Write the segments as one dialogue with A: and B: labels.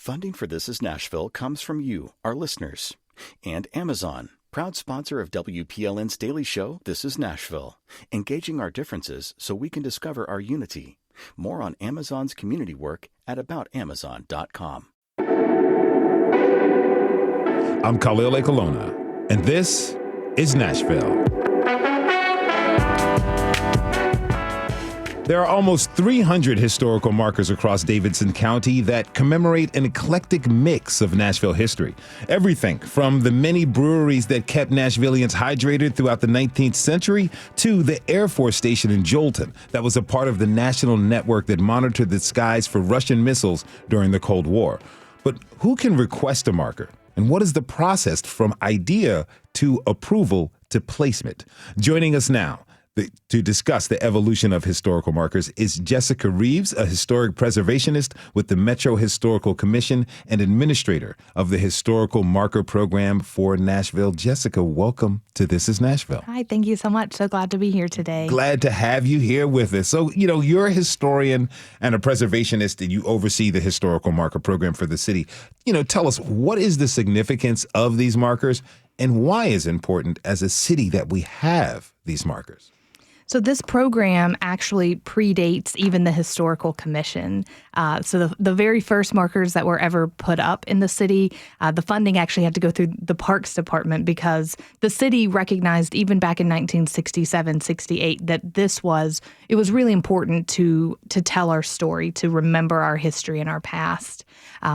A: Funding for This Is Nashville comes from you, our listeners, and Amazon, proud sponsor of WPLN's daily show, This Is Nashville, engaging our differences so we can discover our unity. More on Amazon's community work at aboutamazon.com.
B: I'm Khalil Ekalona, and this is Nashville. There are almost 300 historical markers across Davidson County that commemorate an eclectic mix of Nashville history. Everything from the many breweries that kept Nashvillians hydrated throughout the 19th century to the Air Force Station in Jolton that was a part of the national network that monitored the skies for Russian missiles during the Cold War. But who can request a marker? And what is the process from idea to approval to placement? Joining us now to discuss the evolution of historical markers is Jessica Reeves, a historic preservationist with the Metro Historical Commission and administrator of the Historical Marker Program for Nashville. Jessica, welcome to This is Nashville.
C: Hi, thank you so much. So glad to be here today.
B: Glad to have you here with us. So, you're a historian and a preservationist, and you oversee the Historical Marker Program for the city. Tell us, what is the significance of these markers, and why is it important as a city that we have these markers?
C: So this program actually predates even the Historical Commission. So the very first markers that were ever put up in the city, the funding actually had to go through the Parks Department because the city recognized even back in 1967, 68 that it was really important to tell our story, to remember our history and our past.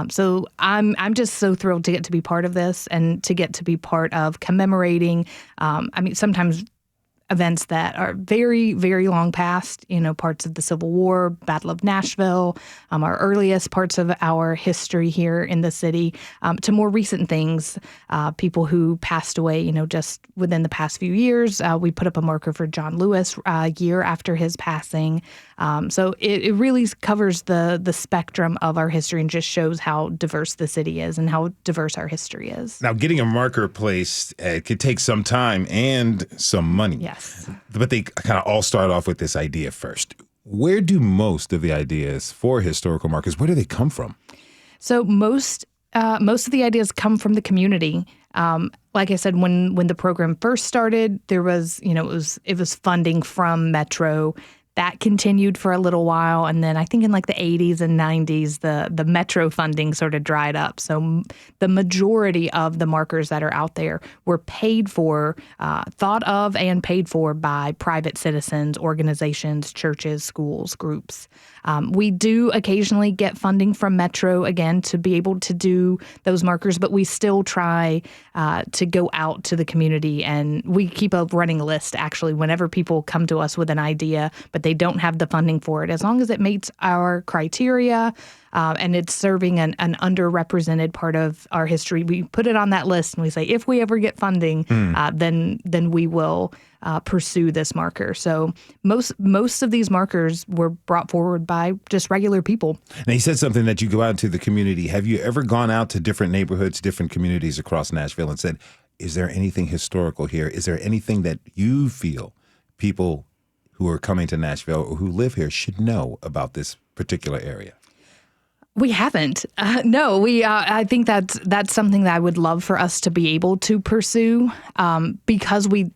C: So I'm just so thrilled to get to be part of this and to get to be part of commemorating. Sometimes events that are very, very long past, parts of the Civil War, Battle of Nashville, our earliest parts of our history here in the city, to more recent things, people who passed away, just within the past few years. We put up a marker for John Lewis a year after his passing. So it really covers the spectrum of our history and just shows how diverse the city is and how diverse our history is.
B: Now, getting a marker placed could take some time and some money.
C: Yes.
B: But they kind of all start off with this idea first. Where do most of the ideas for historical markers, where do they come from?
C: So most of the ideas come from the community. Like I said, when the program first started, there was, it was funding from Metro. That continued for a little while, and then I think in the 80s and 90s, the Metro funding sort of dried up. So the majority of the markers that are out there were paid for, thought of and paid for by private citizens, organizations, churches, schools, groups. We do occasionally get funding from Metro, again, to be able to do those markers, but we still try to go out to the community, and we keep a running list, actually, whenever people come to us with an idea, but they don't have the funding for it. As long as it meets our criteria and it's serving an underrepresented part of our history, we put it on that list and we say, if we ever get funding, then we will pursue this marker. So most of these markers were brought forward by just regular people.
B: Now, you said something that you go out into the community. Have you ever gone out to different neighborhoods, different communities across Nashville and said, is there anything historical here? Is there anything that you feel people who are coming to Nashville or who live here should know about this particular area?
C: We haven't. No, I think that's something that I would love for us to be able to pursue because we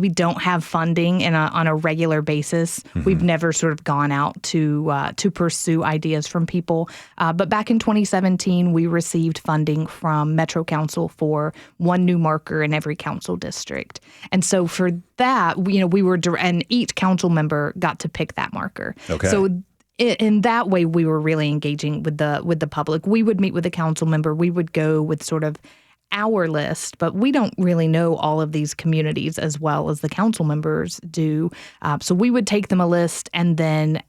C: don't have funding on a regular basis. Mm-hmm. We've never sort of gone out to pursue ideas from people. But back in 2017, we received funding from Metro Council for one new marker in every council district. And so for that, we were, and each council member got to pick that marker. Okay. So in that way, we were really engaging with the public. We would meet with a council member. We would go with sort of our list, but we don't really know all of these communities as well as the council members do. So we would take them a list, and then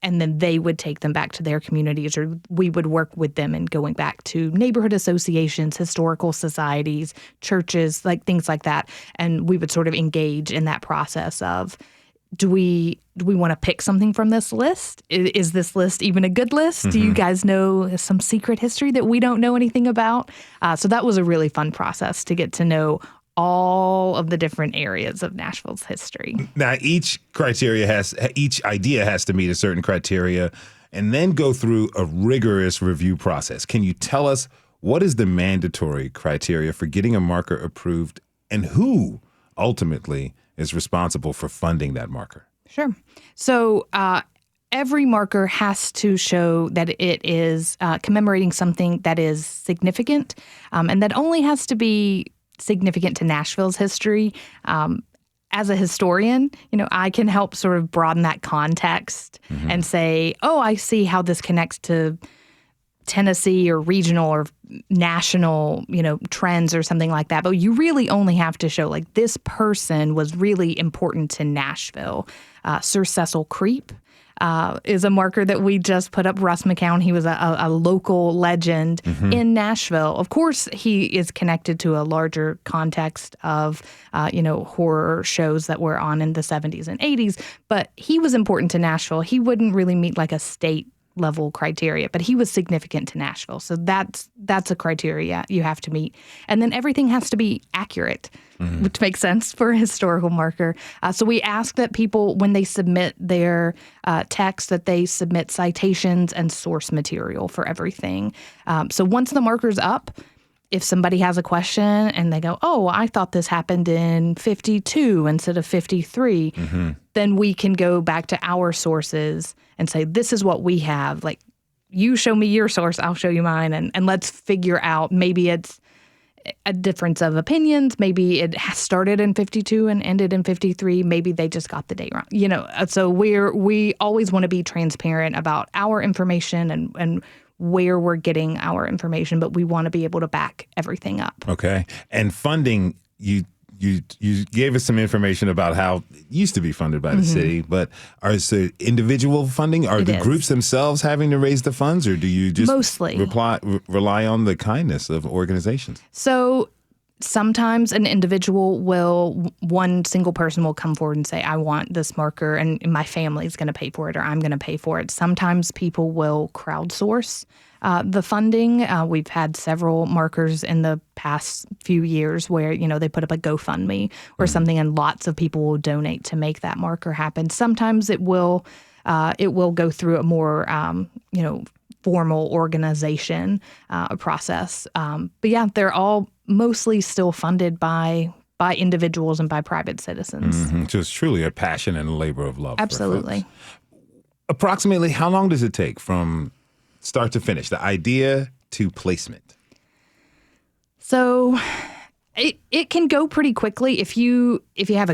C: they would take them back to their communities, or we would work with them in going back to neighborhood associations, historical societies, churches, things like that. And we would sort of engage in that process of, do we want to pick something from this list? Is this list even a good list? Mm-hmm. Do you guys know some secret history that we don't know anything about? So that was a really fun process to get to know all of the different areas of Nashville's history.
B: Now, each idea has to meet a certain criteria. and then go through a rigorous review process. Can you tell us what is the mandatory criteria for getting a marker approved, and who ultimately is responsible for funding that marker?
C: Sure. So every marker has to show that it is commemorating something that is significant, and that only has to be significant to Nashville's history. As a historian, I can help sort of broaden that context and say, oh, I see how this connects to Tennessee or regional or national, trends or something like that. But you really only have to show like this person was really important to Nashville. Sir Cecil Creep is a marker that we just put up. Russ McCown, he was a local legend in Nashville. Of course, he is connected to a larger context of, horror shows that were on in the 70s and 80s, but he was important to Nashville. He wouldn't really meet like a state level criteria, but he was significant to Nashville. So that's a criteria you have to meet. And then everything has to be accurate, which makes sense for a historical marker. So we ask that people, when they submit their text, that they submit citations and source material for everything. So once the marker's up, if somebody has a question and they go, oh, I thought this happened in 52 instead of 53, then we can go back to our sources and say, this is what we have. Like, you show me your source, I'll show you mine, and let's figure out, maybe it's a difference of opinions. Maybe it started in 52 and ended in 53. Maybe they just got the date wrong. So we always want to be transparent about our information and where we're getting our information, but we want to be able to back everything up.
B: Okay. And funding, you gave us some information about how it used to be funded by the city, but is it individual funding? Are the groups themselves having to raise the funds, or do you just
C: mostly
B: rely on the kindness of organizations?
C: So sometimes an individual one single person will come forward and say, I want this marker and my family is going to pay for it, or I'm going to pay for it. Sometimes people will crowdsource the funding. We've had several markers in the past few years where, they put up a GoFundMe or something, and lots of people will donate to make that marker happen. Sometimes it will go through a more, formal organization process. But yeah, they're all mostly still funded by individuals and by private citizens.
B: So it's truly a passion and a labor of love.
C: Absolutely.
B: Approximately how long does it take from start to finish, the idea to placement?
C: So it can go pretty quickly if you have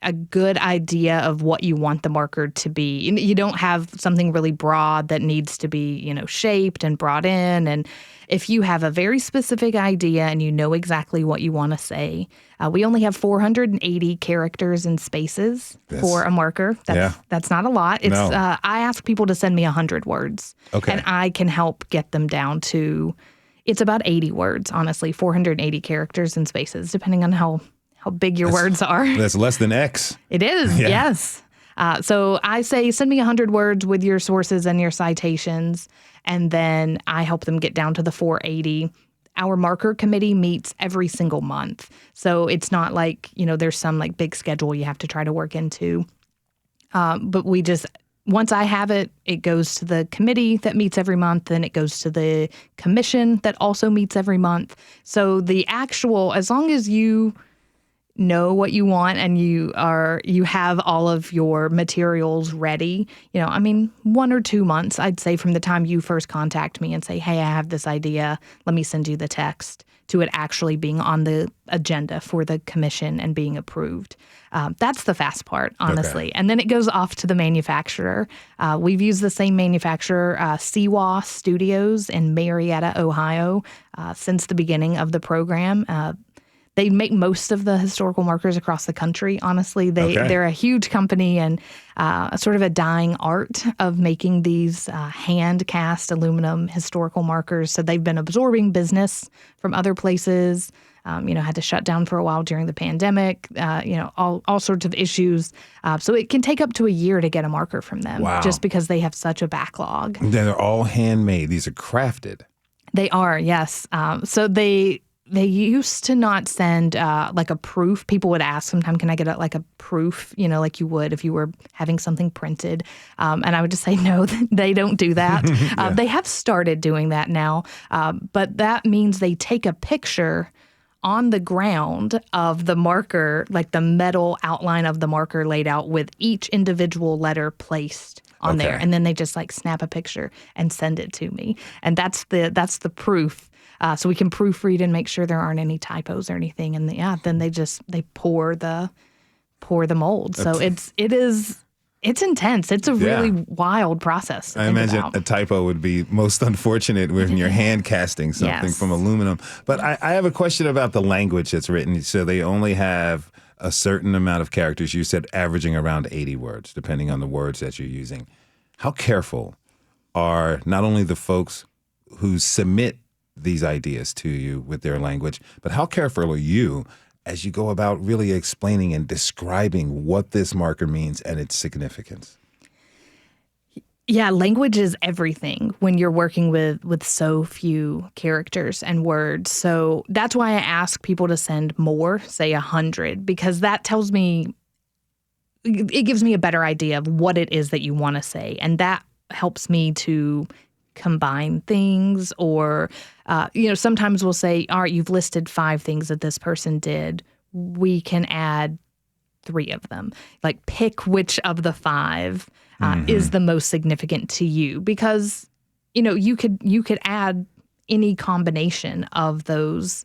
C: a good idea of what you want the marker to be. You don't have something really broad that needs to be, shaped and brought in. And if you have a very specific idea and you know exactly what you want to say, we only have 480 characters and spaces for a marker. That's not a lot. It's I ask people to send me 100 words. Okay. And I can help get them down to, it's about 80 words, honestly, 480 characters and spaces, depending on how big your words are.
B: That's less than X.
C: It is, yes. So I say, send me 100 words with your sources and your citations, and then I help them get down to the 480. Our marker committee meets every single month. So it's not like, there's some like big schedule you have to try to work into. But we just, once I have it, it goes to the committee that meets every month, then it goes to the commission that also meets every month. So the actual, as long as you know what you want and you have all of your materials ready, 1 or 2 months, I'd say, from the time you first contact me and say, hey, I have this idea, let me send you the text, to it actually being on the agenda for the commission and being approved. That's the fast part, honestly. Okay. And then it goes off to the manufacturer. We've used the same manufacturer, CWA Studios in Marietta, Ohio, since the beginning of the program. They make most of the historical markers across the country, honestly. They're a huge company and sort of a dying art of making these hand-cast aluminum historical markers. So they've been absorbing business from other places, had to shut down for a while during the pandemic, all sorts of issues. So it can take up to a year to get a marker from them. Wow. Just because they have such a backlog.
B: They're all handmade. These are crafted.
C: They are, yes. So they they used to not send like a proof. People would ask sometimes, can I get like a proof, like you would if you were having something printed? And I would just say, no, they don't do that. They have started doing that now. But that means they take a picture on the ground of the marker, like the metal outline of the marker laid out with each individual letter placed on there. And then they just like snap a picture and send it to me. And that's the proof. So we can proofread and make sure there aren't any typos or anything. And then they pour the mold. So it's intense. It's a really wild process.
B: I imagine a typo would be most unfortunate when you're hand casting something from aluminum. But I have a question about the language that's written. So they only have a certain amount of characters. You said averaging around 80 words, depending on the words that you're using. How careful are not only the folks who submit these ideas to you with their language, but how careful are you as you go about really explaining and describing what this marker means and its significance?
C: Yeah, language is everything when you're working with so few characters and words. So that's why I ask people to send more, say 100, because that tells me, it gives me a better idea of what it is that you want to say. And that helps me to combine things or, sometimes we'll say, all right, you've listed 5 things that this person did. We can add 3 of them. Like pick which of the 5 is the most significant to you, because, you could add any combination of those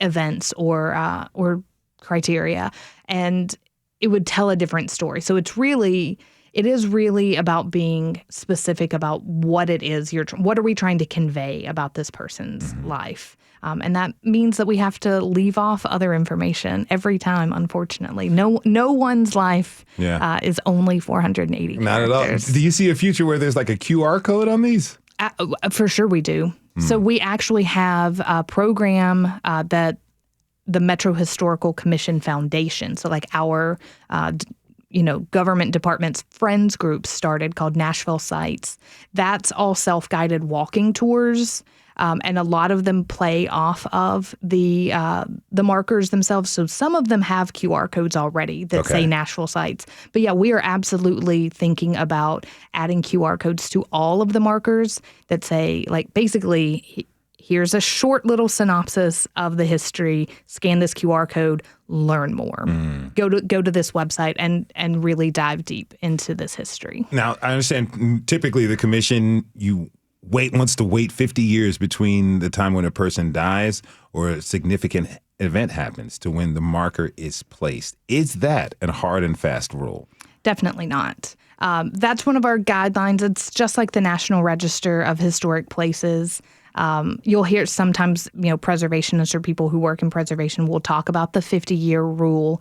C: events or criteria, and it would tell a different story. So it is really about being specific about what it is what are we trying to convey about this person's life. And that means that we have to leave off other information every time, unfortunately. No one's life is only 480
B: Not
C: characters.
B: at all. Do you see a future where there's like a QR code on these?
C: For sure we do. So we actually have a program that the Metro Historical Commission Foundation, so like our government department's friends group started, called Nashville Sites. That's all self-guided walking tours, and a lot of them play off of the markers themselves. So some of them have QR codes already that say Nashville Sites. But yeah, we are absolutely thinking about adding QR codes to all of the markers that say, like, basically, here's a short little synopsis of the history. Scan this QR code, learn more. Go to this website and really dive deep into this history.
B: Now, I understand typically the commission, wants to wait 50 years between the time when a person dies or a significant event happens to when the marker is placed. Is that a hard and fast rule?
C: Definitely not. That's one of our guidelines. It's just like the National Register of Historic Places. You'll hear sometimes, preservationists or people who work in preservation will talk about the 50-year rule.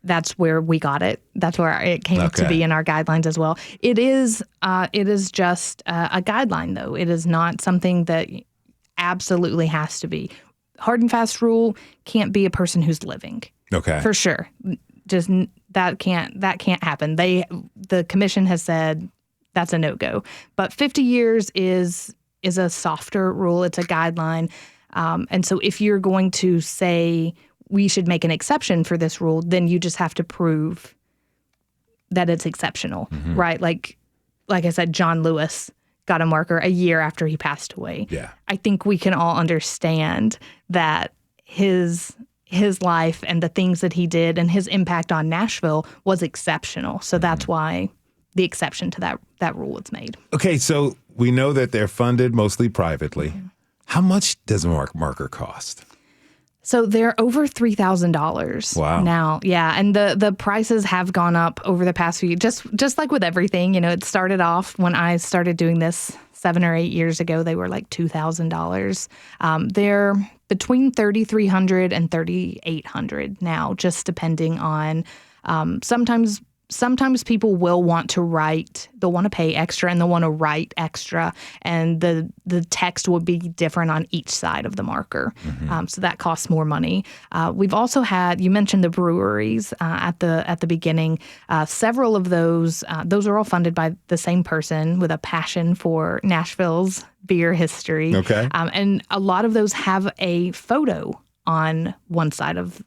C: That's where we got it. That's where it came to be in our guidelines as well. It is just a guideline, though. It is not something that absolutely has to be. Hard and fast rule can't be a person who's living. Okay. For sure. Just that can't happen. The commission has said that's a no-go. But 50 years is a softer rule. It's a guideline. And so if you're going to say we should make an exception for this rule, then you just have to prove that it's exceptional, right? Like I said, John Lewis got a marker a year after he passed away. Yeah. I think we can all understand that his life and the things that he did and his impact on Nashville was exceptional. So that's why the exception to that rule was made. Okay, so we know that they're funded mostly privately. How much does a marker cost? So they're over $3,000 now. Yeah, and the prices have gone up over the past few years, just like with everything. It started off when I started doing this 7 or 8 years ago, they were like $2,000. They're between $3,300 and $3,800 now, just depending on sometimes sometimes people will want to write, they'll want to pay extra and they'll want to write extra. And the text will be different on each side of the marker. So that costs more money. We've also had, you mentioned the breweries at the beginning. Several of those are all funded by the same person with a passion for Nashville's beer history.
B: Okay.
C: And a lot of those have a photo on one side of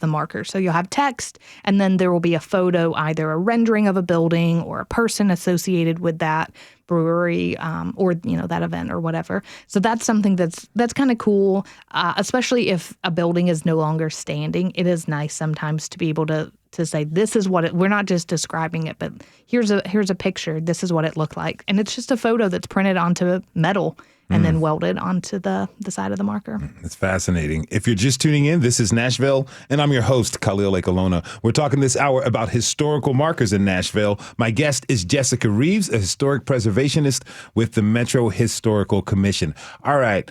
C: the marker. So you'll have text, and then there will be a photo, either a rendering of a building or a person associated with that brewery or that event or whatever. So that's something that's kind of cool, especially if a building is no longer standing. It is nice sometimes to be able to say, this is what we're not just describing it, but here's a picture. This is what it looked like. And it's just a photo that's printed onto metal and then welded onto the side of the marker.
B: It's fascinating. If you're just tuning in, this is Nashville, and I'm your host, Khalil Ekalona. We're talking this hour about historical markers in Nashville. My guest is Jessica Reeves, a historic preservationist with the Metro Historical Commission. All right.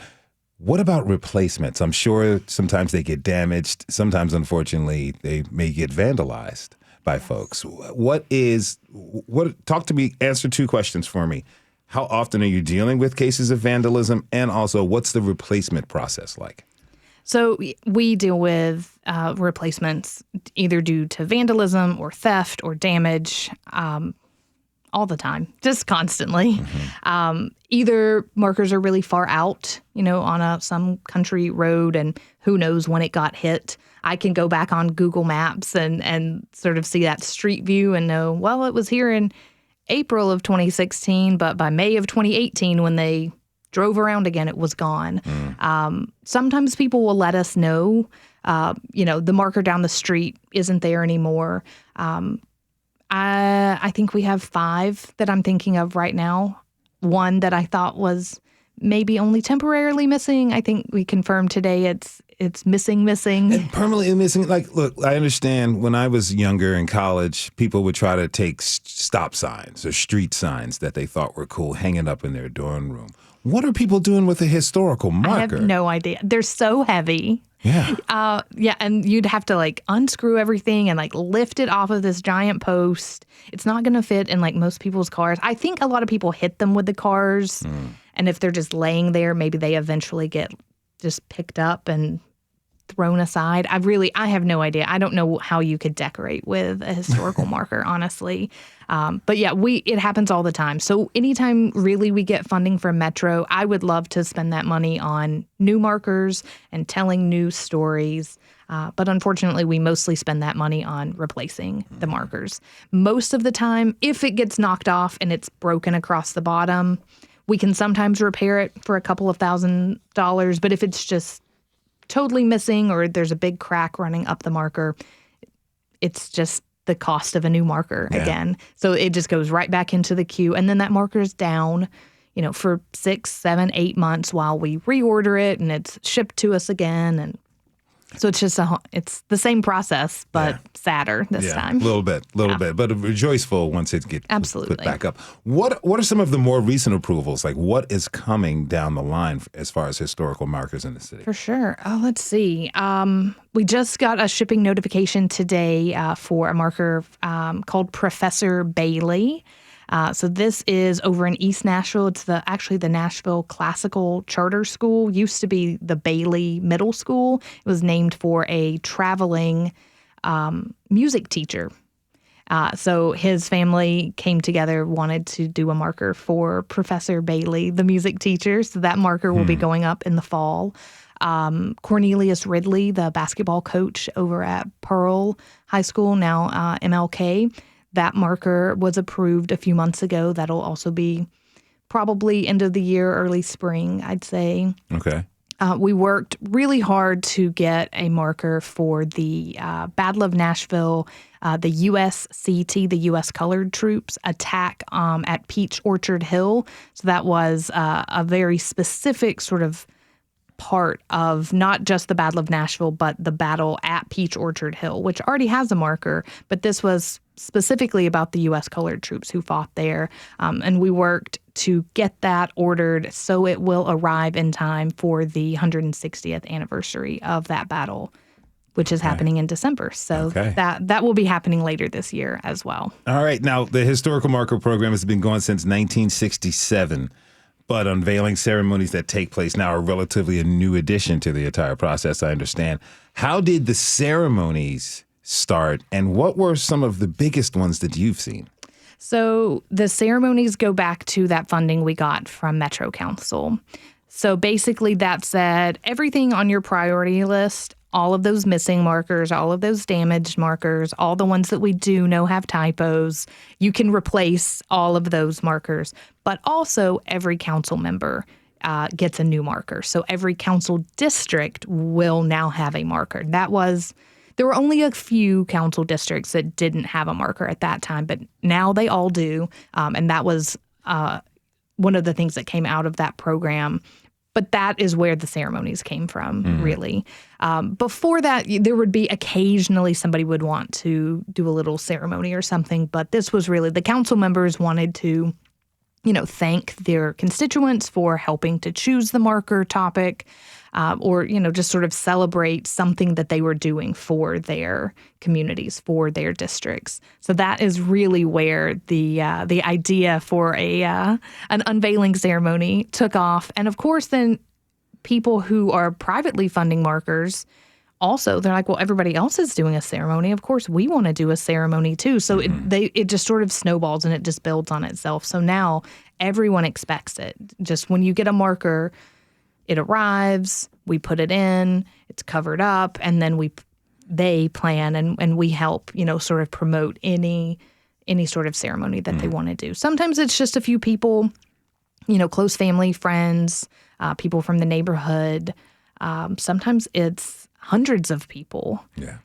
B: What about replacements? I'm sure sometimes they get damaged. Sometimes, unfortunately, they may get vandalized by folks. Talk to me, answer two questions for me. How often are you dealing with cases of vandalism? And also, what's the replacement process like?
C: So we deal with replacements either due to vandalism or theft or damage all the time, just constantly. Either markers are really far out, on some country road, and who knows when it got hit. I can go back on Google Maps and sort of see that street view and know, well, it was here in April of 2016, but by May of 2018, when they drove around again, it was gone. Sometimes people will let us know, the marker down the street isn't there anymore. I think we have 5 that I'm thinking of right now. One that I thought was maybe only temporarily missing. I think we confirmed today it's missing.
B: And permanently missing. Like, look, I understand when I was younger in college, people would try to take stop signs or street signs that they thought were cool, hanging up in their dorm room. What are people doing with a historical marker?
C: I have no idea. They're so heavy.
B: Yeah.
C: And you'd have to unscrew everything and lift it off of this giant post. It's not going to fit in most people's cars. I think a lot of people hit them with the cars. And if they're just laying there, maybe they eventually get just picked up and thrown aside. I have no idea. I don't know how you could decorate with a historical marker, honestly. But yeah, it happens all the time. So anytime really we get funding from Metro, I would love to spend that money on new markers and telling new stories. But unfortunately, we mostly spend that money on replacing the markers. Most of the time, if it gets knocked off and it's broken across the bottom, we can sometimes repair it for a couple of $1,000s. But if it's just totally missing or there's a big crack running up the marker, it's just the cost of a new marker again. So it just goes right back into the queue. And then that marker is down, for 6, 7, 8 months while we reorder it and it's shipped to us again. And so it's just it's the same process, but sadder this time.
B: A little bit, but joyful once it gets
C: Absolutely
B: put back up. What are some of the more recent approvals? What is coming down the line as far as historical markers in the city?
C: For sure. Let's see. We just got a shipping notification today for a marker called Professor Bailey. So this is over in East Nashville. It's actually the Nashville Classical Charter School. Used to be the Bailey Middle School. It was named for a traveling music teacher. So his family came together, wanted to do a marker for Professor Bailey, the music teacher. So that marker will be going up in the fall. Cornelius Ridley, the basketball coach over at Pearl High School, now MLK, that marker was approved a few months ago. That'll also be probably end of the year, early spring, I'd say.
B: Okay.
C: We worked really hard to get a marker for the Battle of Nashville, the USCT, the U.S. Colored Troops attack at Peach Orchard Hill. So that was a very specific sort of part of not just the Battle of Nashville, but the battle at Peach Orchard Hill, which already has a marker. But this was specifically about the U.S. Colored Troops who fought there. And we worked to get that ordered so it will arrive in time for the 160th anniversary of that battle which is happening in December. So that will be happening later this year as well.
B: All right. Now, the Historical Marker Program has been going since 1967, but unveiling ceremonies that take place now are relatively a new addition to the entire process, I understand. How did the ceremonies start, and what were some of the biggest ones that you've seen?
C: So the ceremonies go back to that funding we got from Metro Council. So basically that said, everything on your priority list, all of those missing markers, all of those damaged markers, all the ones that we do know have typos, you can replace all of those markers. But also every council member gets a new marker. So every council district will now have a marker. There were only a few council districts that didn't have a marker at that time, but now they all do. And that was one of the things that came out of that program. But that is where the ceremonies came from, really. Before that, there would be occasionally somebody would want to do a little ceremony or something. But this was really the council members wanted to, thank their constituents for helping to choose the marker topic, or, just sort of celebrate something that they were doing for their communities, for their districts. So that is really where the idea for an unveiling ceremony took off. And of course, then people who are privately funding markers, also, they're like, well, everybody else is doing a ceremony. Of course, we want to do a ceremony too. So it just sort of snowballs and it just builds on itself. So now everyone expects it. Just when you get a marker, it arrives, we put it in, it's covered up, and then they plan and we help, sort of promote any sort of ceremony that they want to do. Sometimes it's just a few people, close family, friends, people from the neighborhood. Sometimes it's hundreds of people.
B: Yeah.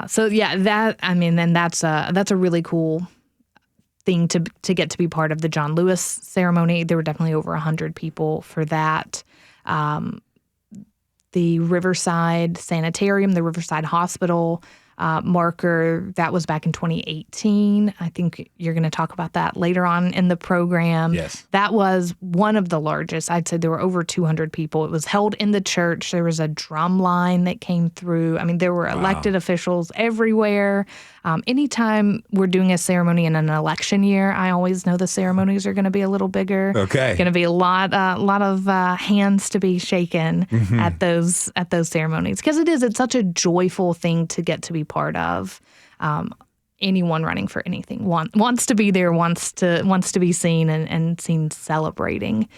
C: Then that's a really cool thing to get to be part of the John Lewis ceremony. There were definitely over 100 people for that. The Riverside Sanitarium, the Riverside Hospital marker, that was back in 2018. I think you're going to talk about that later on in the program.
B: Yes.
C: That was one of the largest. I'd say there were over 200 people. It was held in the church. There was a drum line that came through. I mean, there were elected officials everywhere. Anytime we're doing a ceremony in an election year, I always know the ceremonies are going to be a little bigger.
B: Okay.
C: Going to be a lot of hands to be shaken at those ceremonies, because it's such a joyful thing to get to be part of. Anyone running for anything wants to be there, wants to be seen and seen celebrating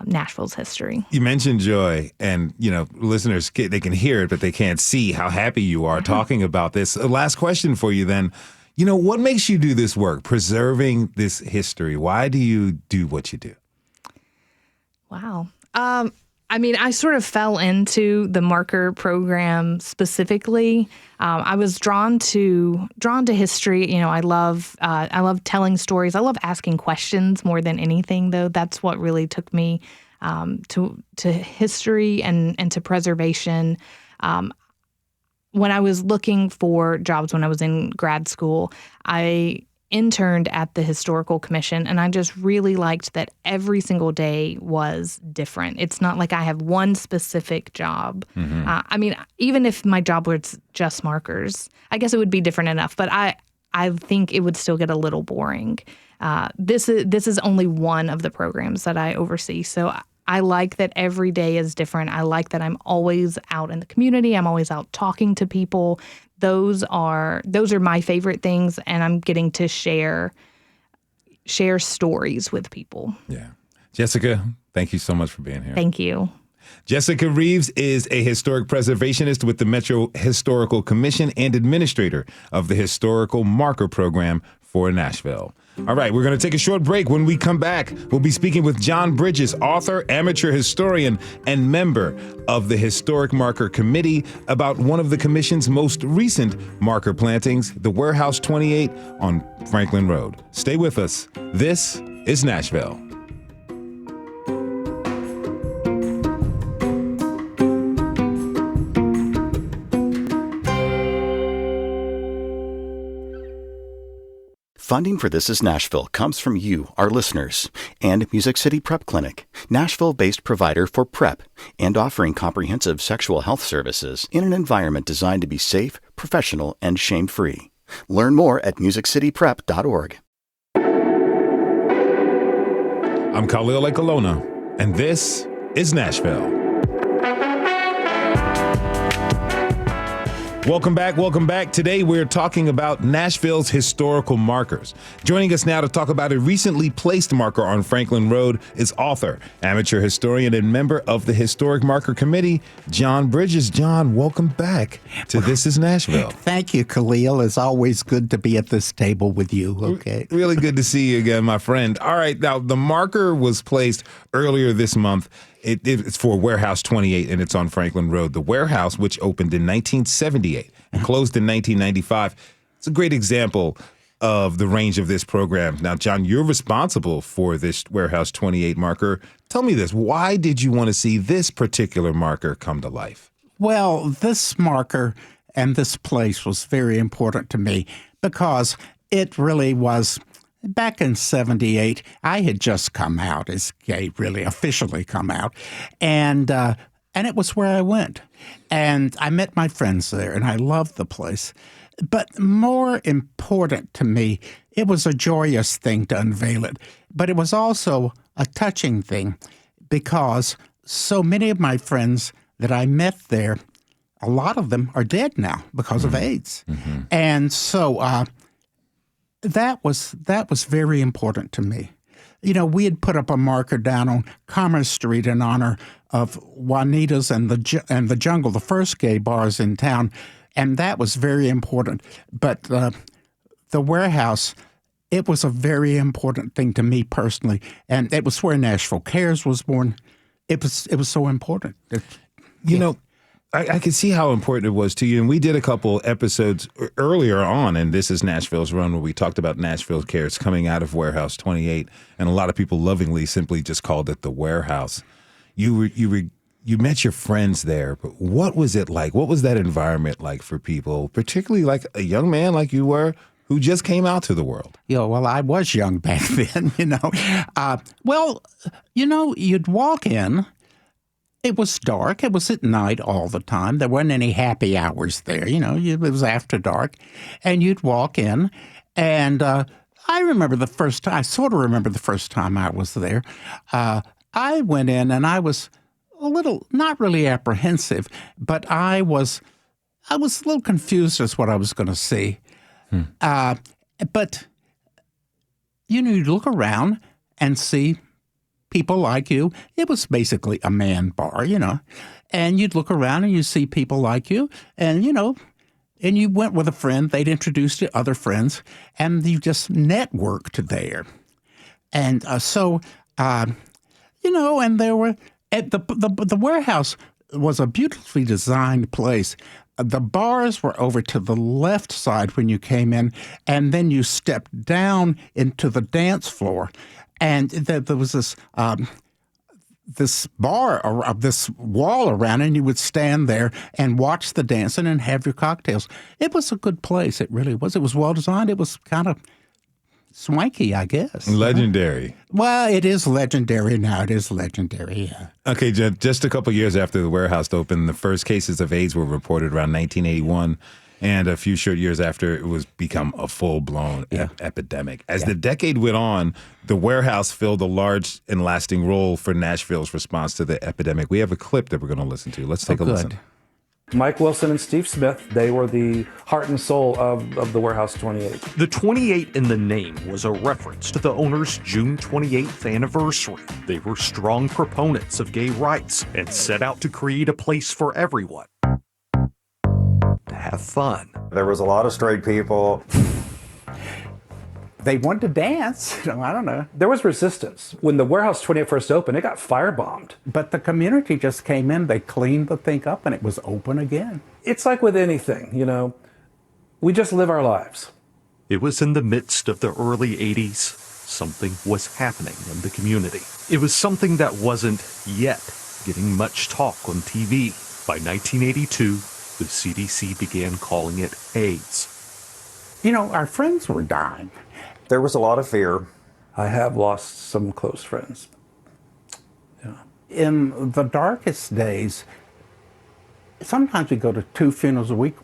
C: Nashville's history.
B: You mentioned joy, and listeners, they can hear it, but they can't see how happy you are talking about this. Last question for you then. What makes you do this work, preserving this history? Why do you do what you do?
C: Wow. I sort of fell into the marker program specifically. I was drawn to history. I love telling stories. I love asking questions more than anything, though. That's what really took me to history and to preservation. When I was looking for jobs when I was in grad school, I interned at the Historical Commission, and I just really liked that every single day was different. It's not like I have one specific job. Even if my job was just markers, I guess it would be different enough, but I think it would still get a little boring. This is only one of the programs that I oversee, so I like that every day is different. I like that I'm always out in the community. I'm always out talking to people. Those are my favorite things, and I'm getting to share stories with people.
B: Yeah. Jessica, thank you so much for being here.
C: Thank you.
B: Jessica Reeves is a historic preservationist with the Metro Historical Commission and administrator of the Historical Marker Program for Nashville. All right, we're going to take a short break. When we come back, we'll be speaking with John Bridges, author, amateur historian, and member of the Historic Marker Committee about one of the commission's most recent marker plantings, the Warehouse 28 on Franklin Road. Stay with us. This is Nashville.
A: Funding for This Is Nashville comes from you, our listeners, and Music City Prep Clinic, Nashville-based provider for PrEP and offering comprehensive sexual health services in an environment designed to be safe, professional, and shame-free. Learn more at musiccityprep.org.
B: I'm Khalil Ekalona, and this is Nashville. Welcome back. Today we're talking about Nashville's historical markers. Joining us now to talk about a recently placed marker on Franklin Road is author, amateur historian, and member of the Historic Marker Committee, John Bridges. John, welcome back to This is Nashville.
D: Thank you, Khalil. It's always good to be at this table with you. Okay.
B: Really good to see you again, my friend. All right, now the marker was placed earlier this month. It's for Warehouse 28, and it's on Franklin Road. The warehouse, which opened in 1978 and closed in 1995, it's a great example of the range of this program. Now, John, you're responsible for this Warehouse 28 marker. Tell me this. Why did you want to see this particular marker come to life?
D: Well, this marker and this place was very important to me because it really was. Back in 78, I had just come out as gay, really officially come out, and it was where I went. And I met my friends there, and I loved the place. But more important to me, it was a joyous thing to unveil it, but it was also a touching thing because so many of my friends that I met there, a lot of them are dead now because of AIDS. Mm-hmm. And so that was very important to me. You know, we had put up a marker down on Commerce Street in honor of Juanita's and the Jungle, the first gay bars in town, and that was very important. But the warehouse, it was a very important thing to me personally, and it was where Nashville CARES was born. It was so important.
B: You know, I can see how important it was to you. And we did a couple episodes earlier on in This is Nashville's run where we talked about Nashville CARES coming out of Warehouse 28. And a lot of people lovingly simply just called it the warehouse. You met your friends there, but what was it like? What was that environment like for people, particularly like a young man like you were who just came out to the world?
D: Yeah, well, I was young back then, you know. You'd walk in. It was dark. It was at night all the time. There weren't any happy hours there. You know, it was after dark. And you'd walk in. And I remember the first time, I sort of remember the first time I was there. I went in and I was a little, not really apprehensive, but I was a little confused as what I was going to see. But, you know, you'd look around and see people like you. It was basically a man bar, you know. And you'd look around and you see people like you, and, you know, and you went with a friend. They'd introduced you to other friends, and you just networked there. And you know, and there were, at the warehouse was a beautifully designed place. The bars were over to the left side when you came in, and then you stepped down into the dance floor. And there was this bar, this wall around, and you would stand there and watch the dancing and have your cocktails. It was a good place. It really was. It was well designed. It was kind of swanky, I guess.
B: Legendary.
D: Well, it is legendary now. It is legendary, yeah.
B: Okay, just a couple years after the warehouse opened, the first cases of AIDS were reported around 1981. And a few short years after, it was become a full-blown epidemic. As the decade went on, the warehouse filled a large and lasting role for Nashville's response to the epidemic. We have a clip that we're going to listen to. Let's take a listen.
E: Mike Wilson and Steve Smith, they were the heart and soul of the Warehouse 28.
F: The 28 in the name was a reference to the owner's June 28th anniversary. They were strong proponents of gay rights and set out to create a place for everyone to have fun.
G: There was a lot of straight people.
D: They wanted to dance. I don't know.
E: There was resistance. When the Warehouse 28 first opened, it got firebombed.
D: But the community just came in, they cleaned the thing up, and it was open again.
E: It's like with anything, you know, we just live our lives.
F: It was in the midst of the early 80s. Something was happening in the community. It was something that wasn't yet getting much talk on TV. By 1982, the CDC began calling it AIDS.
D: You know, our friends were dying.
G: There was a lot of fear.
E: I have lost some close friends. Yeah.
D: In the darkest days, sometimes we go to 2 funerals a week.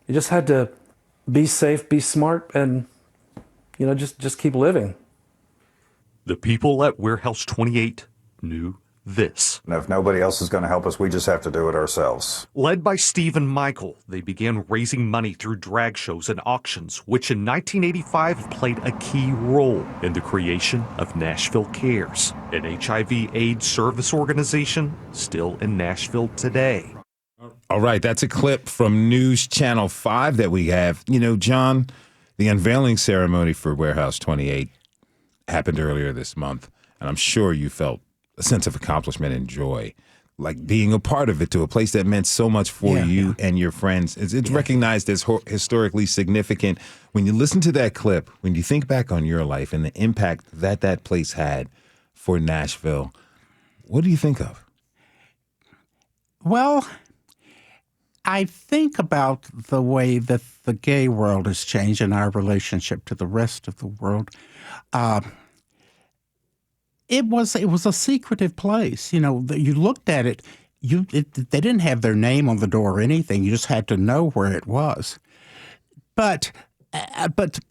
E: You just had to be safe, be smart, and, just keep living.
F: The people at Warehouse 28 knew this.
G: And if nobody else is going to help us, we just have to do it ourselves.
F: Led by Steve and Michael, they began raising money through drag shows and auctions, which in 1985 played a key role in the creation of Nashville CARES, an HIV/AIDS service organization still in Nashville today.
B: All right, that's a clip from News Channel 5 that we have. John, the unveiling ceremony for Warehouse 28 happened earlier this month, and I'm sure you felt a sense of accomplishment and joy, like being a part of it, to a place that meant so much for you and your friends. It's recognized as historically significant. When you listen to that clip, when you think back on your life and the impact that place had for Nashville, what do you think of?
D: Well, I think about the way that the gay world has changed in our relationship to the rest of the world. It was a secretive place. You looked at it. They didn't have their name on the door or anything. You just had to know where it was. But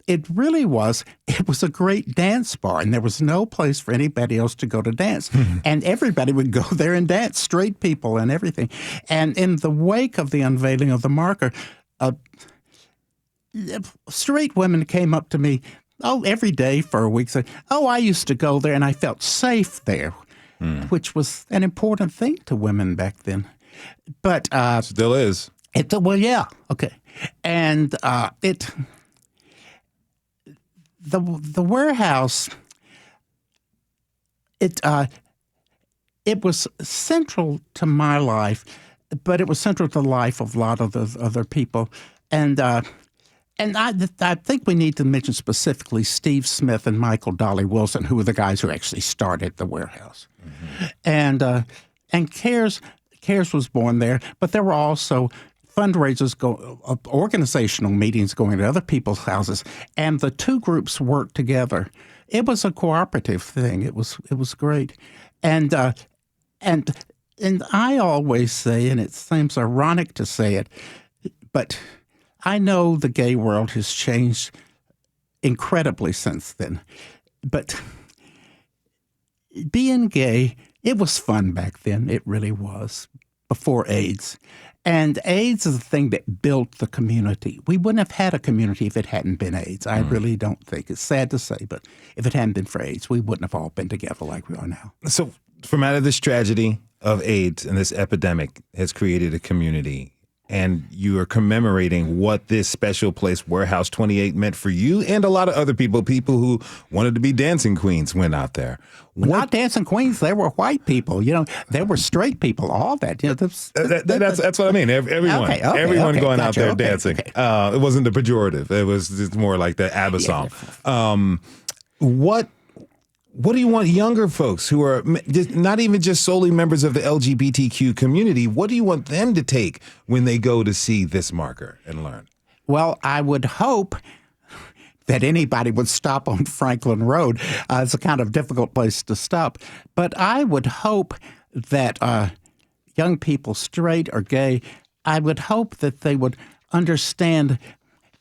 D: it really was. It was a great dance bar, and there was no place for anybody else to go to dance. And everybody would go there and dance, straight people and everything. And in the wake of the unveiling of the marker, straight women came up to me, every day for a week, said, I used to go there and I felt safe there, which was an important thing to women back then. But
B: still is.
D: Okay. And the warehouse, it was central to my life, but it was central to the life of a lot of the other people. And I think we need to mention specifically Steve Smith and Michael Dolly Wilson, who were the guys who actually started the warehouse. Mm-hmm. And CARES was born there, but there were also fundraisers, organizational meetings going to other people's houses, and the two groups worked together. It was a cooperative thing. It was great, and I always say, and it seems ironic to say it, but I know the gay world has changed incredibly since then. But being gay, it was fun back then. It really was, before AIDS. And AIDS is the thing that built the community. We wouldn't have had a community if it hadn't been AIDS. I really don't think. It's sad to say, but if it hadn't been for AIDS, we wouldn't have all been together like we are now.
B: So from out of this tragedy of AIDS and this epidemic has created a community, and you are commemorating what this special place, Warehouse 28, meant for you and a lot of other people who wanted to be dancing queens went out there.
D: Not dancing queens, they were white people. They were straight people, all that.
B: That's what I mean. Everyone going out there dancing.
D: Okay.
B: It wasn't the pejorative. It was just more like the ABBA song. What do you want younger folks who are not even just solely members of the LGBTQ community, what do you want them to take when they go to see this marker and learn?
D: Well, I would hope that anybody would stop on Franklin Road. It's a kind of difficult place to stop. But I would hope that young people, straight or gay, I would hope that they would understand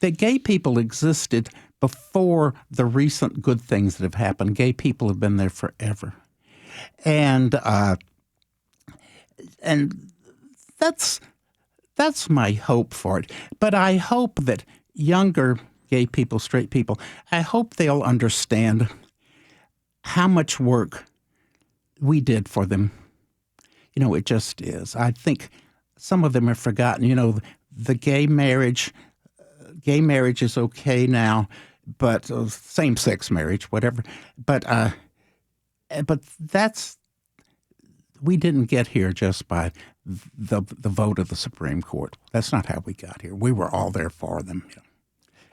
D: that gay people existed before the recent good things that have happened. Gay people have been there forever. And that's my hope for it. But I hope that younger gay people, straight people, I hope they'll understand how much work we did for them. It just is. I think some of them have forgotten, the gay marriage is okay now, but same-sex marriage, whatever. But we didn't get here just by the vote of the Supreme Court. That's not how we got here. We were all there for them.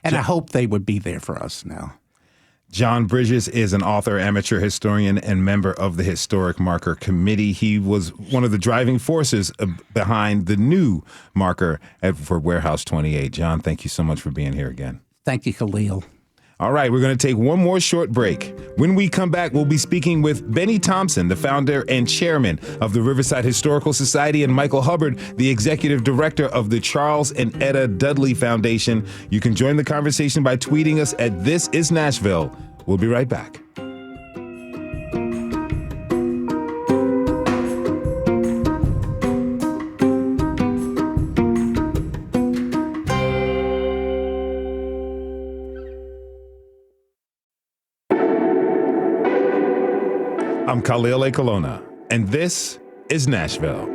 D: And I hope they would be there for us now.
B: John Bridges is an author, amateur historian, and member of the Historic Marker Committee. He was one of the driving forces behind the new marker for Warehouse 28. John, thank you so much for being here again.
D: Thank you, Khalil.
B: All right, we're going to take one more short break. When we come back, we'll be speaking with Bennie Thompson, the founder and chairman of the Riverside Historical Society, and Michael Hubbard, the executive director of the Charles and Etta Dudley Foundation. You can join the conversation by tweeting us at This Is Nashville. We'll be right back. I'm Khalil A. Colonna, and this is Nashville.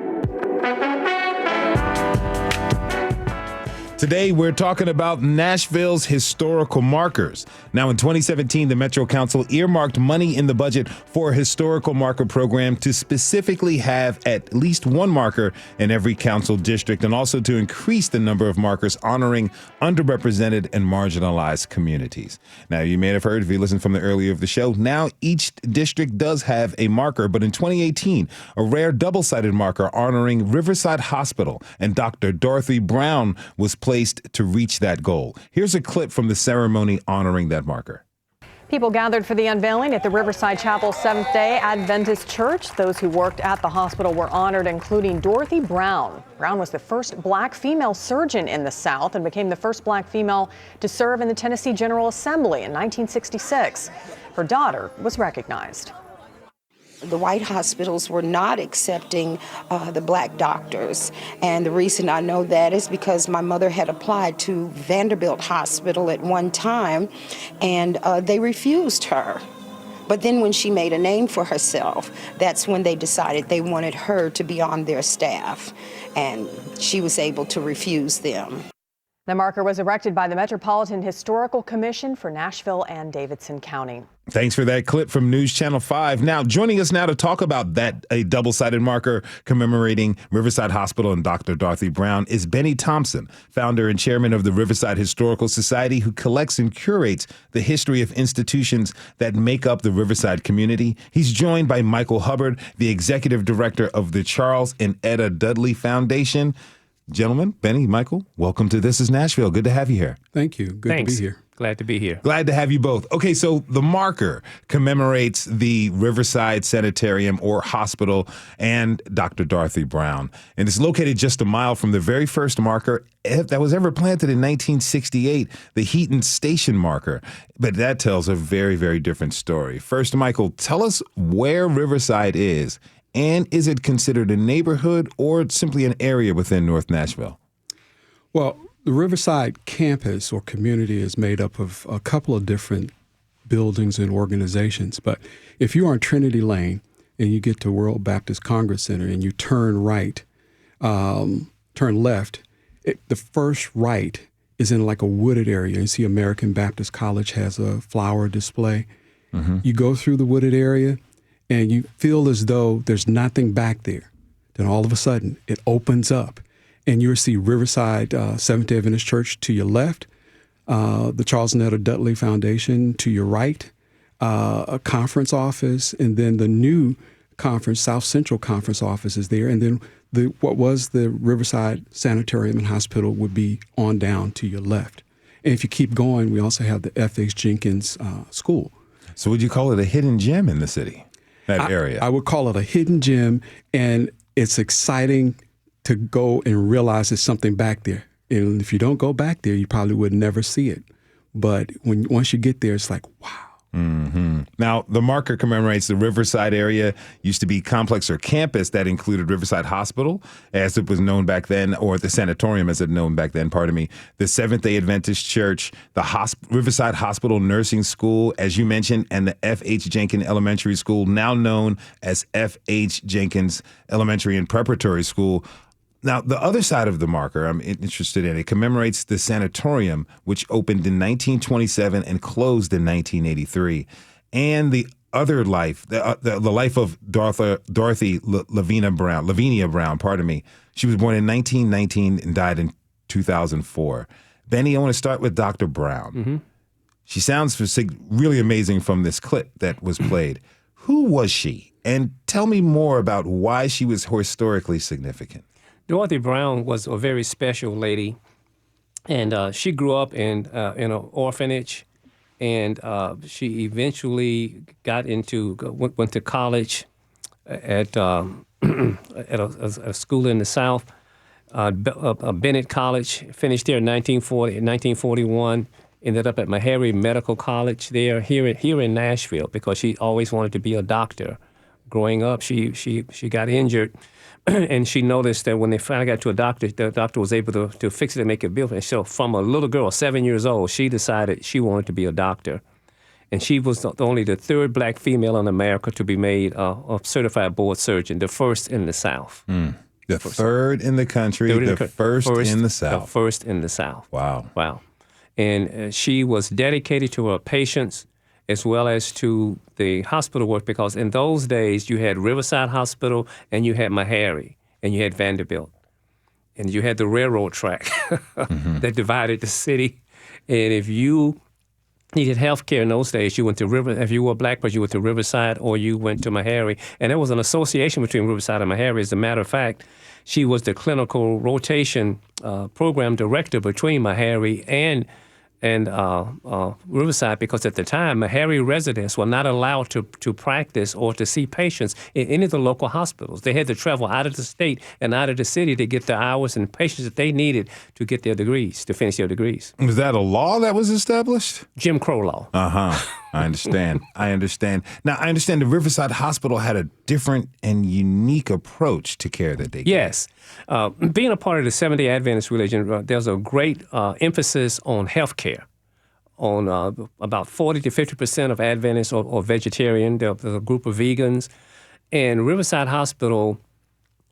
B: Today, we're talking about Nashville's historical markers. Now, in 2017, the Metro Council earmarked money in the budget for a historical marker program to specifically have at least one marker in every council district, and also to increase the number of markers honoring underrepresented and marginalized communities. Now, you may have heard, if you listened from the earlier of the show, now each district does have a marker, but in 2018, a rare double-sided marker honoring Riverside Hospital and Dr. Dorothy Brown was placed to reach that goal. Here's a clip from the ceremony honoring that marker.
H: People gathered for the unveiling at the Riverside Chapel Seventh-day Adventist Church. Those who worked at the hospital were honored, including Dorothy Brown. Brown was the first black female surgeon in the South and became the first black female to serve in the Tennessee General Assembly in 1966. Her daughter was recognized.
I: The white hospitals were not accepting the black doctors. And the reason I know that is because my mother had applied to Vanderbilt Hospital at one time, and they refused her. But then when she made a name for herself, that's when they decided they wanted her to be on their staff. And she was able to refuse them.
H: The marker was erected by the Metropolitan Historical Commission for Nashville and Davidson County.
B: Thanks for that clip from News Channel 5. Now, joining us now to talk about that, a double-sided marker commemorating Riverside Hospital and Dr. Dorothy Brown, is Bennie Thompson, founder and chairman of the Riverside Historical Society, who collects and curates the history of institutions that make up the Riverside community. He's joined by Michael Hubbard, the executive director of the Charles and Etta Dudley Foundation. Gentlemen, Bennie, Michael, welcome to This Is Nashville. Good to have you here.
J: Thank you. Good
K: Thanks.
J: to be here.
K: Glad to be here.
B: Glad to have you both. Okay, so the marker commemorates the Riverside Sanitarium or hospital and Dr. Dorothy Brown. And it's located just a mile from the very first marker that was ever planted in 1968, the Heaton station marker. But that tells a very, very different story. First, Michael, tell us where Riverside is. And is it considered a neighborhood or simply an area within North Nashville?
J: Well, the Riverside campus or community is made up of a couple of different buildings and organizations. But if you're on Trinity Lane and you get to World Baptist Congress Center and you turn right, turn left, the first right is in like a wooded area. You see American Baptist College has a flower display. Mm-hmm. You go through the wooded area, and you feel as though there's nothing back there. Then all of a sudden, it opens up, and you'll see Riverside Seventh-day Adventist Church to your left, the Charles and Etta Dudley Foundation to your right, a conference office, and then the new conference, South Central Conference office is there, and then what was the Riverside Sanitarium and Hospital would be on down to your left. And if you keep going, we also have the F.H. Jenkins School.
B: So would you call it a hidden gem in the city? Area.
J: I would call it a hidden gem, and it's exciting to go and realize there's something back there. And if you don't go back there, you probably would never see it. But once you get there, it's like, wow.
B: Mm-hmm. Now, the marker commemorates the Riverside area, used to be complex or campus that included Riverside Hospital, as it was known back then, or the sanatorium as it was known back then, pardon me, the Seventh-day Adventist Church, the Riverside Hospital Nursing School, as you mentioned, and the F.H. Jenkins Elementary School, now known as F.H. Jenkins Elementary and Preparatory School. Now, the other side of the marker I'm interested in, it commemorates the sanatorium, which opened in 1927 and closed in 1983. And the other life, the life of Dorothy Lavinia Brown, pardon me. She was born in 1919 and died in 2004. Bennie, I want to start with Dr. Brown. Mm-hmm. She sounds really amazing from this clip that was played. Who was she? And tell me more about why she was historically significant.
K: Dorothy Brown was a very special lady, and she grew up in an orphanage, and she eventually went to college at a school in the South, Bennett College. Finished there in 1941. Ended up at Meharry Medical College here in Nashville because she always wanted to be a doctor. Growing up, she got injured, and she noticed that when they finally got to a doctor, the doctor was able to fix it and make it beautiful. And so from a little girl, 7 years old, she decided she wanted to be a doctor. And she was only the third black female in America to be made a certified board surgeon, the first in the South.
B: The third in the country, first in the South.
K: The first in the South.
B: Wow.
K: And she was dedicated to her patients as well as to the hospital work, because in those days you had Riverside Hospital and you had Meharry and you had Vanderbilt. And you had the railroad track that divided the city. And if you needed health care in those days, you went to if you were a black person, you went to Riverside or you went to Meharry. And there was an association between Riverside and Meharry. As a matter of fact, she was the clinical rotation program director between Meharry and Riverside, because at the time, Meharry residents were not allowed to practice or to see patients in any of the local hospitals. They had to travel out of the state and out of the city to get the hours and patients that they needed to get their degrees, to finish their degrees.
B: Was that a law that was established?
K: Jim Crow law.
B: I understand. Now, I understand the Riverside Hospital had a different and unique approach to care that they gave.
K: Yes. Being a part of the Seventh-day Adventist religion, there's a great emphasis on health care. On about 40 to 50% of Adventists are vegetarian. There's a group of vegans. And Riverside Hospital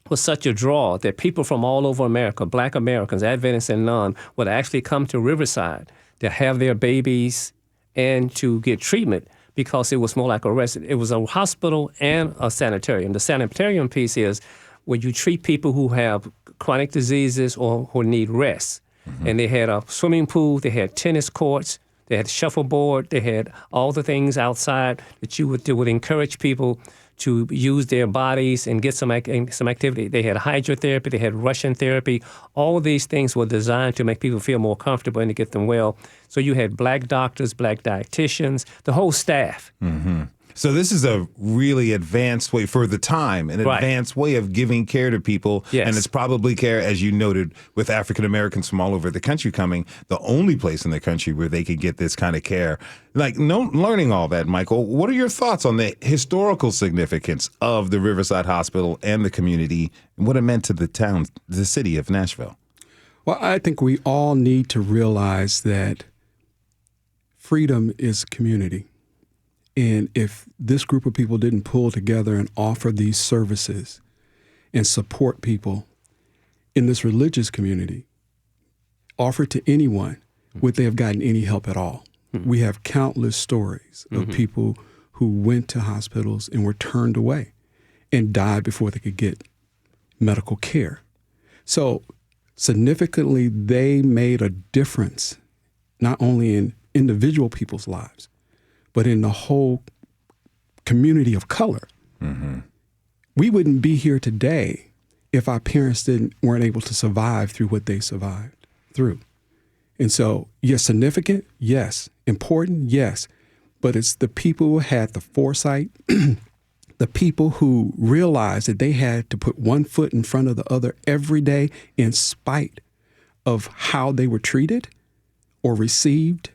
K: was such a draw that people from all over America, black Americans, Adventists and none, would actually come to Riverside to have their babies and to get treatment, because it was more like a resident. It was a hospital and a sanitarium. The sanitarium piece is where you treat people who have chronic diseases or who need rest. And they had a swimming pool, they had tennis courts, they had shuffleboard, they had all the things outside that would encourage people to use their bodies and get some activity. They had hydrotherapy, they had Russian therapy. All these things were designed to make people feel more comfortable and to get them well. So you had black doctors, black dietitians, the whole staff.
B: So this is a really advanced way for the time, an advanced way of giving care to people.
K: Yes.
B: And it's probably care, as you noted, with African Americans from all over the country coming, the only place in the country where they could get this kind of care. Learning all that, Michael, what are your thoughts on the historical significance of the Riverside Hospital and the community and what it meant to the city of Nashville?
J: Well, I think we all need to realize that freedom is community. And if this group of people didn't pull together and offer these services and support people in this religious community, offer to anyone, would they have gotten any help at all? We have countless stories of people who went to hospitals and were turned away and died before they could get medical care. So significantly, they made a difference, not only in individual people's lives, but in the whole community of color. We wouldn't be here today if our parents weren't able to survive through what they survived through. And so, yes, significant, yes. Important, yes. But it's the people who had the foresight, the people who realized that they had to put one foot in front of the other every day in spite of how they were treated or received,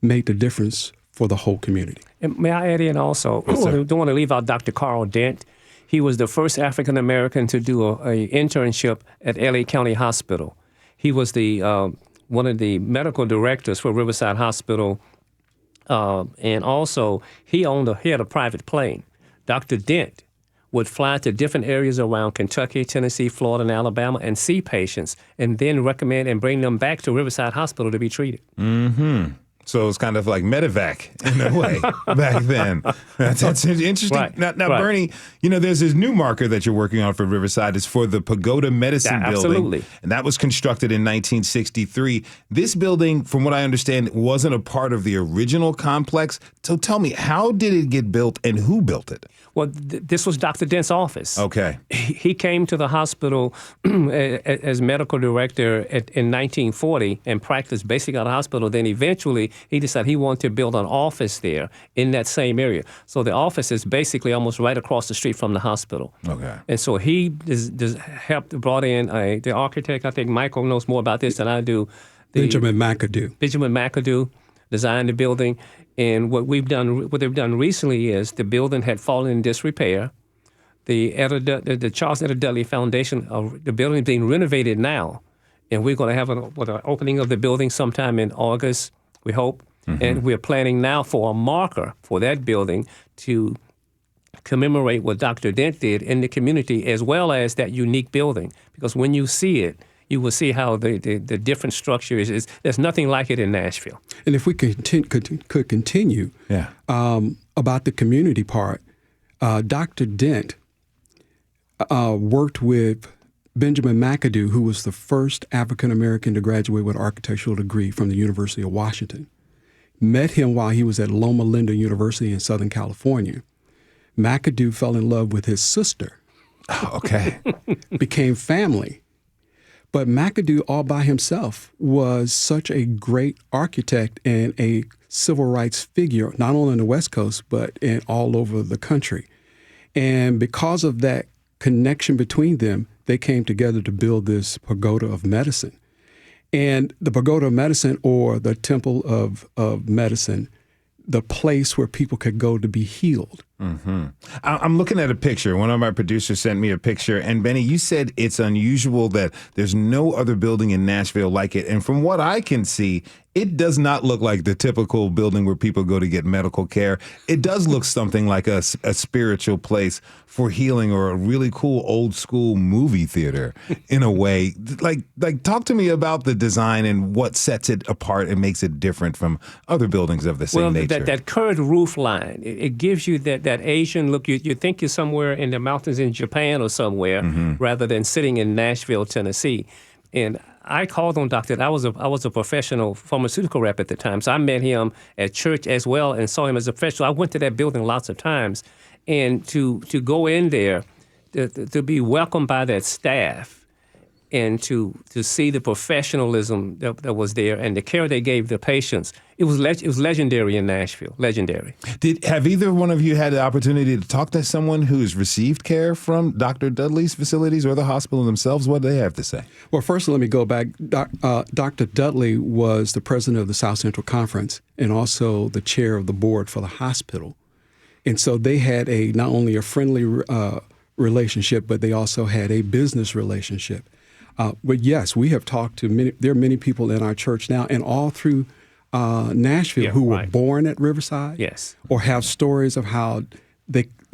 J: made the difference for the whole community.
K: And may I add in also, I don't want to leave out Dr. Carl Dent. He was the first African American to do a internship at LA County Hospital. He was the one of the medical directors for Riverside Hospital, and also he had a private plane. Dr. Dent would fly to different areas around Kentucky, Tennessee, Florida, and Alabama and see patients, and then recommend and bring them back to Riverside Hospital to be treated.
B: So it's kind of like medevac in a way back then. That's interesting.
K: Right.
B: Now Bernie, there's this new marker that you're working on for Riverside. It's for the Pagoda Medicine Building.
K: Absolutely.
B: And that was constructed in 1963. This building, from what I understand, wasn't a part of the original complex. So tell me, how did it get built and who built it?
K: Well, this was Dr. Dent's office.
B: Okay.
K: He came to the hospital as medical director in 1940 and practiced basically at the hospital. Then eventually he decided he wanted to build an office there in that same area. So the office is basically almost right across the street from the hospital.
B: Okay.
K: And so he brought in the architect. I think Michael knows more about this than I do.
J: Benjamin McAdoo
K: designed the building. And what they've done recently is the building had fallen in disrepair. The Charles Etta Dudley Foundation, the building is being renovated now. And we're going to have an opening of the building sometime in August, we hope. Mm-hmm. And we're planning now for a marker for that building to commemorate what Dr. Dent did in the community, as well as that unique building. Because when you see it, you will see how the different structure is. There's nothing like it in Nashville.
J: And if we could continue about the community part, Dr. Dent worked with Benjamin McAdoo, who was the first African-American to graduate with an architectural degree from the University of Washington. Met him while he was at Loma Linda University in Southern California. McAdoo fell in love with his sister.
B: Oh, okay.
J: Became family. But McAdoo all by himself was such a great architect and a civil rights figure, not only on the West Coast, but all over the country. And because of that connection between them, they came together to build this Pagoda of Medicine. And the Pagoda of Medicine, or the Temple of Medicine, the place where people could go to be healed.
B: Mm-hmm. I'm looking at a picture. One of my producers sent me a picture. And Bennie, you said it's unusual that there's no other building in Nashville like it. And from what I can see, it does not look like the typical building where people go to get medical care. It does look something like a spiritual place for healing, or a really cool old school movie theater in a way. Like talk to me about the design and what sets it apart and makes it different from other buildings of the same nature.
K: That curved roof line, it gives you that Asian look. You think you're somewhere in the mountains in Japan or somewhere, rather than sitting in Nashville, Tennessee. And I called on Dr. I was a professional pharmaceutical rep at the time, so I met him at church as well and saw him as a professional. I went to that building lots of times, and to go in there, to be welcomed by that staff, and to see the professionalism that was there and the care they gave the patients, it was legendary in Nashville. Legendary.
B: Have either one of you had the opportunity to talk to someone who's received care from Dr. Dudley's facilities or the hospital themselves? What do they have to say?
J: Well, first, let me go back. Dr. Dudley was the president of the South Central Conference and also the chair of the board for the hospital. And so they had not only a friendly relationship, but they also had a business relationship. But yes, we have talked to many. There are many people in our church now and all through Nashville who were born at Riverside, or have stories of how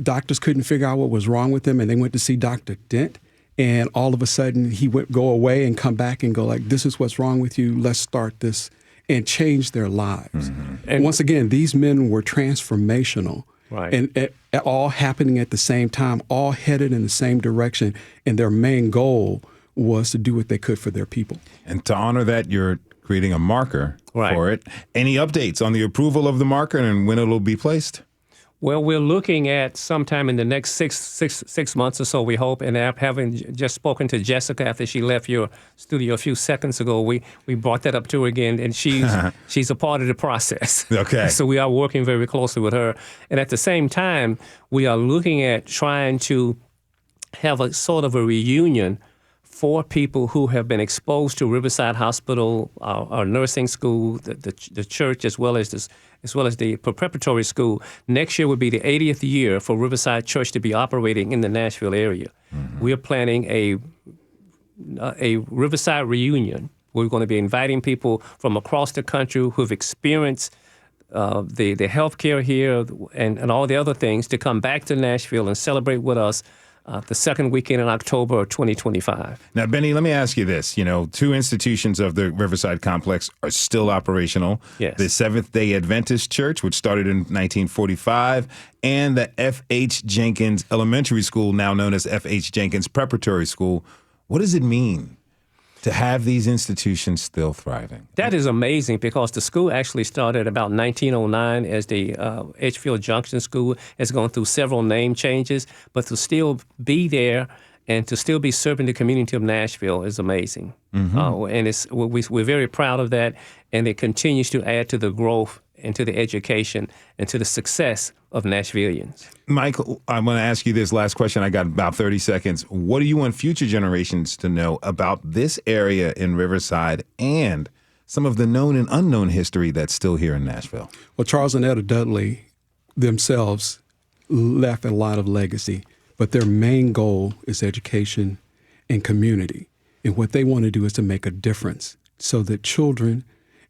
J: doctors couldn't figure out what was wrong with them, and they went to see Dr. Dent, and all of a sudden he would go away and come back and go like, "This is what's wrong with you. Let's start this," and change their lives. Mm-hmm. And once again, these men were transformational. Right. And all happening at the same time, all headed in the same direction, and their main goal was to do what they could for their people.
B: And to honor that, you're creating a marker for it. Any updates on the approval of the marker and when it'll be placed?
K: Well, we're looking at sometime in the next six months or so, we hope. And having just spoken to Jessica after she left your studio a few seconds ago, we brought that up to her again, and she's a part of the process.
B: Okay.
K: So we are working very closely with her. And at the same time, we are looking at trying to have a sort of a reunion for people who have been exposed to Riverside Hospital, our nursing school, the church, as well as the preparatory school. Next year would be the 80th year for Riverside Church to be operating in the Nashville area. Mm-hmm. We are planning a Riverside reunion. We're going to be inviting people from across the country who've experienced the health care here and all the other things to come back to Nashville and celebrate with us the second weekend in October of 2025.
B: Now, Bennie, let me ask you this. 2 institutions of the Riverside Complex are still operational.
K: Yes.
B: The Seventh-day Adventist Church, which started in 1945, and the F.H. Jenkins Elementary School, now known as F.H. Jenkins Preparatory School. What does it mean to have these institutions still thriving?
K: That is amazing, because the school actually started about 1909 as the Edgefield Junction School. Has gone through several name changes, but to still be there and to still be serving the community of Nashville is amazing. And we're very proud of that, and it continues to add to the growth and to the education and to the success of Nashvillians.
B: Michael, I want to ask you this last question. I got about 30 seconds. What do you want future generations to know about this area in Riverside and some of the known and unknown history that's still here in Nashville?
J: Well, Charles and Etta Dudley themselves left a lot of legacy, but their main goal is education and community. And what they want to do is to make a difference so that children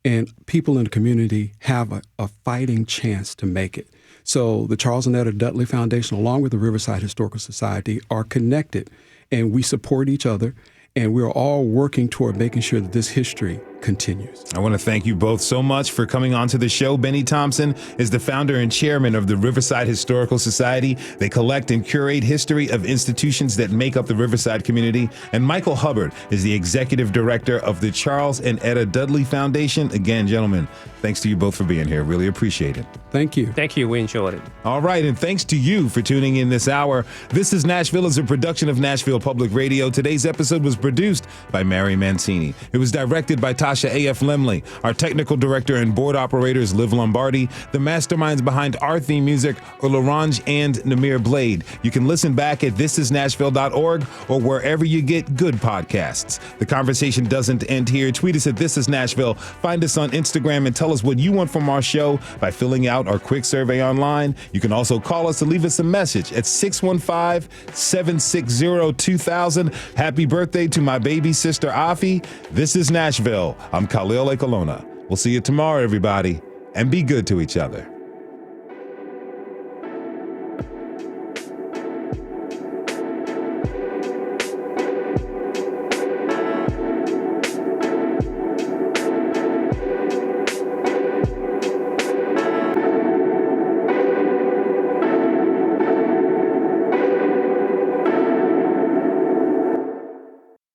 J: and people in the community have a fighting chance to make it. So the Charles and Etta Dudley Foundation, along with the Riverside Historical Society, are connected, and we support each other, and we're all working toward making sure that this history continues.
B: I want to thank you both so much for coming on to the show. Bennie Thompson is the founder and chairman of the Riverside Historical Society. They collect and curate history of institutions that make up the Riverside community. And Michael Hubbard is the executive director of the Charles and Etta Dudley Foundation. Again, gentlemen, thanks to you both for being here. Really appreciate it.
J: Thank you.
K: Thank you. We enjoyed it.
B: All right, and thanks to you for tuning in this hour. This is Nashville is a production of Nashville Public Radio. Today's episode was produced by Mary Mancini. It was directed by Tasha A.F. Lemley. Our technical director and board operator is Liv Lombardi. The masterminds behind our theme music are LaRange and Namir Blade. You can listen back at thisisnashville.org or wherever you get good podcasts. The conversation doesn't end here. Tweet us at This Is Nashville. Find us on Instagram and tell us what you want from our show by filling out our quick survey online. You can also call us to leave us a message at 615-760-2000. Happy birthday to my baby sister, Afi. This is Nashville. I'm Khalil Ekalona. We'll see you tomorrow, everybody, and be good to each other.